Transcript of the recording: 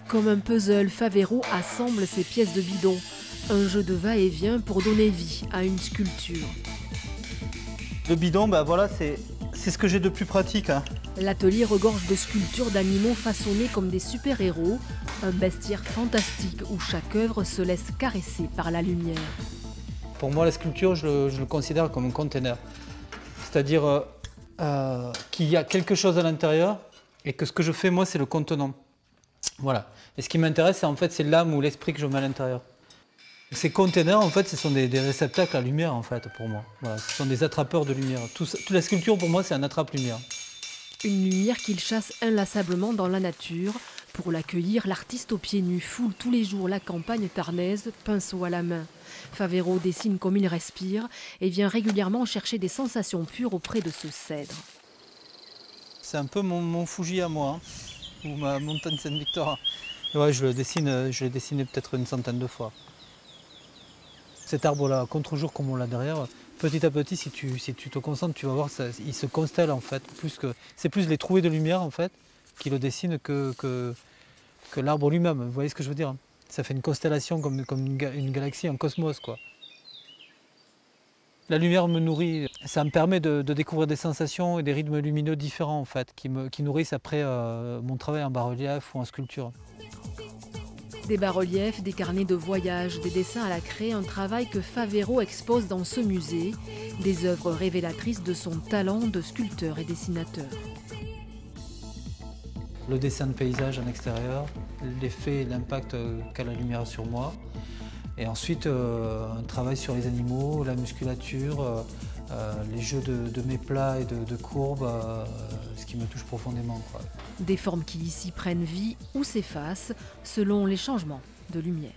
Comme un puzzle, Favero assemble ses pièces de bidon. Un jeu de va-et-vient pour donner vie à une sculpture. Le bidon, bah voilà, c'est ce que j'ai de plus pratique, hein. L'atelier regorge de sculptures d'animaux façonnés comme des super-héros, un bestiaire fantastique où chaque œuvre se laisse caresser par la lumière. Pour moi, la sculpture, je le considère comme un conteneur. C'est-à-dire qu'il y a quelque chose à l'intérieur et que ce que je fais, moi, c'est le contenant. Voilà. Et ce qui m'intéresse, c'est l'âme ou l'esprit que je mets à l'intérieur. Ces conteneurs, en fait, ce sont des réceptacles à lumière, en fait, pour moi. Voilà. Ce sont des attrapeurs de lumière. Toute la sculpture, pour moi, c'est un attrape-lumière. Une lumière qu'il chasse inlassablement dans la nature. Pour l'accueillir, l'artiste aux pieds nus foule tous les jours la campagne tarnaise, pinceau à la main. Favero dessine comme il respire et vient régulièrement chercher des sensations pures auprès de ce cèdre. C'est un peu mon Fuji à moi, hein, ou ma montagne Sainte-Victoire. Ouais, je l'ai dessiné peut-être une centaine de fois. Cet arbre-là, contre-jour comme on l'a derrière, petit à petit, si tu te concentres, tu vas voir, il se constelle en fait. C'est plus les trouées de lumière en fait qui le dessinent que l'arbre lui-même. Vous voyez ce que je veux dire, hein? Ça fait une constellation comme une galaxie, un cosmos, quoi. La lumière me nourrit, ça me permet de découvrir des sensations et des rythmes lumineux différents en fait, qui nourrissent après mon travail en bas-relief ou en sculpture. Des bas-reliefs, des carnets de voyage, des dessins à la craie, un travail que Favero expose dans ce musée, des œuvres révélatrices de son talent de sculpteur et dessinateur. Le dessin de paysage en extérieur, l'effet et l'impact qu'a la lumière sur moi. Et ensuite, un travail sur les animaux, la musculature, les jeux de mes plats et de courbes, ce qui me touche profondément, quoi. Des formes qui ici prennent vie ou s'effacent selon les changements de lumière.